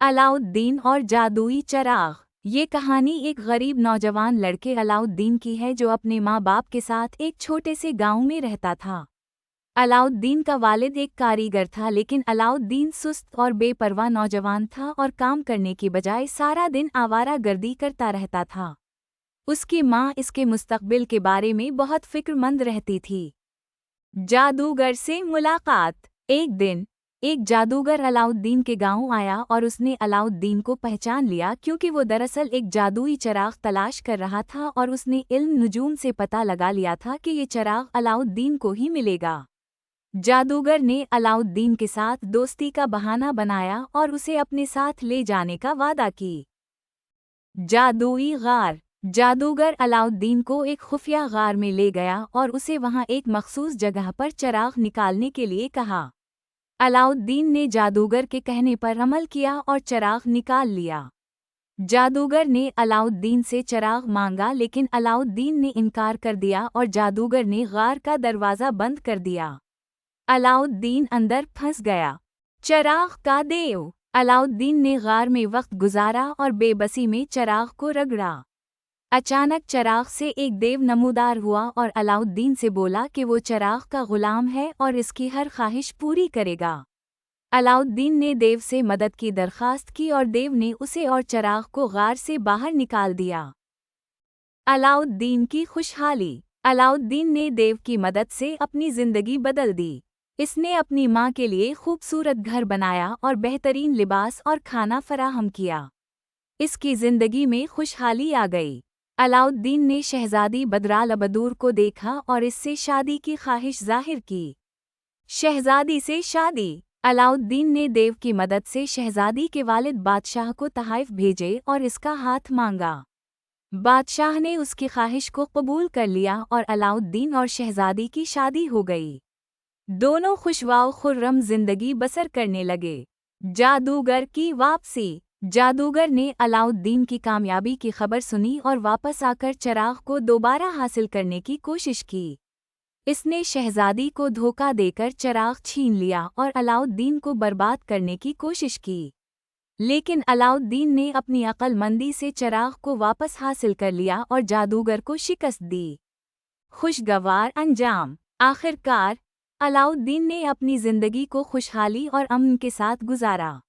अलाउद्दीन और जादुई चराग। ये कहानी एक गरीब नौजवान लड़के अलाउद्दीन की है जो अपने माँ बाप के साथ एक छोटे से गांव में रहता था। अलाउद्दीन का वालिद एक कारीगर था, लेकिन अलाउद्दीन सुस्त और बेपरवाह नौजवान था और काम करने की बजाय सारा दिन आवारागर्दी करता रहता था। उसकी माँ इसके मुस्तकबिल के बारे में बहुत फिक्रमंद रहती थी। जादूगर से मुलाकात। एक दिन एक जादूगर अलाउद्दीन के गांव आया और उसने अलाउद्दीन को पहचान लिया, क्योंकि वो दरअसल एक जादुई चराग तलाश कर रहा था और उसने इल्म नुजूम से पता लगा लिया था कि ये चराग अलाउद्दीन को ही मिलेगा। जादूगर ने अलाउद्दीन के साथ दोस्ती का बहाना बनाया और उसे अपने साथ ले जाने का वादा की। जादुई गार। जादूगर अलाउद्दीन को एक खुफिया गार में ले गया और उसे वहां एक मखसूस जगह पर चराग निकालने के लिए कहा। अलाउद्दीन ने जादूगर के कहने पर अमल किया और चराग निकाल लिया। जादूगर ने अलाउद्दीन से चराग मांगा, लेकिन अलाउद्दीन ने इनकार कर दिया और जादूगर ने गार का दरवाज़ा बंद कर दिया। अलाउद्दीन अंदर फंस गया। चराग का देव। अलाउद्दीन ने गार में वक्त गुजारा और बेबसी में चराग को रगड़ा। अचानक चराग से एक देव नमूदार हुआ और अलाउद्दीन से बोला कि वो चराग का गुलाम है और इसकी हर ख्वाहिश पूरी करेगा। अलाउद्दीन ने देव से मदद की दरख्वास्त की और देव ने उसे और चराग को गार से बाहर निकाल दिया। अलाउद्दीन की खुशहाली। अलाउद्दीन ने देव की मदद से अपनी जिंदगी बदल दी। इसने अपनी माँ के लिए खूबसूरत घर बनाया और बेहतरीन लिबास और खाना फराहम किया। इसकी जिंदगी में खुशहाली आ गई। अलाउद्दीन ने शहजादी बदराल-बदूर को देखा और इससे शादी की ख्वाहिश जाहिर की। शहजादी से शादी। अलाउद्दीन ने देव की मदद से शहजादी के वालिद बादशाह को तहाइफ भेजे और इसका हाथ मांगा। बादशाह ने उसकी ख्वाहिश को कबूल कर लिया और अलाउद्दीन और शहजादी की शादी हो गई। दोनों खुशवाओ खुर्रम जिंदगी बसर करने लगे। जादूगर की वापसी। जादूगर ने अलाउद्दीन की कामयाबी की खबर सुनी और वापस आकर चराग को दोबारा हासिल करने की कोशिश की। इसने शहजादी को धोखा देकर चराग छीन लिया और अलाउद्दीन को बर्बाद करने की कोशिश की, लेकिन अलाउद्दीन ने अपनी अक्लमंदी से चराग को वापस हासिल कर लिया और जादूगर को शिकस्त दी। खुशगवार अंजाम। आखिरकार अलाउद्दीन ने अपनी जिंदगी को खुशहाली और अमन के साथ गुजारा।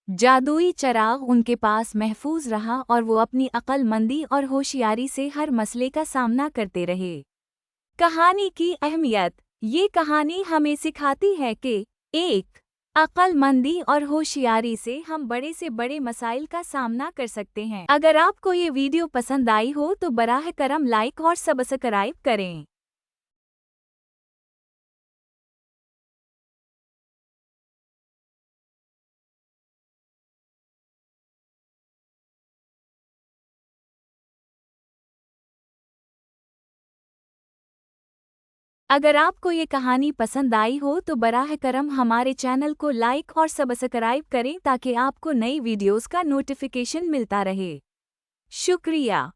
जादुई चराग उनके पास महफूज रहा और वो अपनी अक्लमंदी और होशियारी से हर मसले का सामना करते रहे। कहानी की अहमियत। ये कहानी हमें सिखाती है कि 1. अक्लमंदी और होशियारी से हम बड़े से बड़े मसाइल का सामना कर सकते हैं। अगर आपको ये वीडियो पसंद आई हो तो बराह करम लाइक और सब्सक्राइब करें। अगर आपको ये कहानी पसंद आई हो तो बराह करम हमारे चैनल को लाइक और सब्सक्राइब करें ताकि आपको नई वीडियोस का नोटिफिकेशन मिलता रहे। शुक्रिया।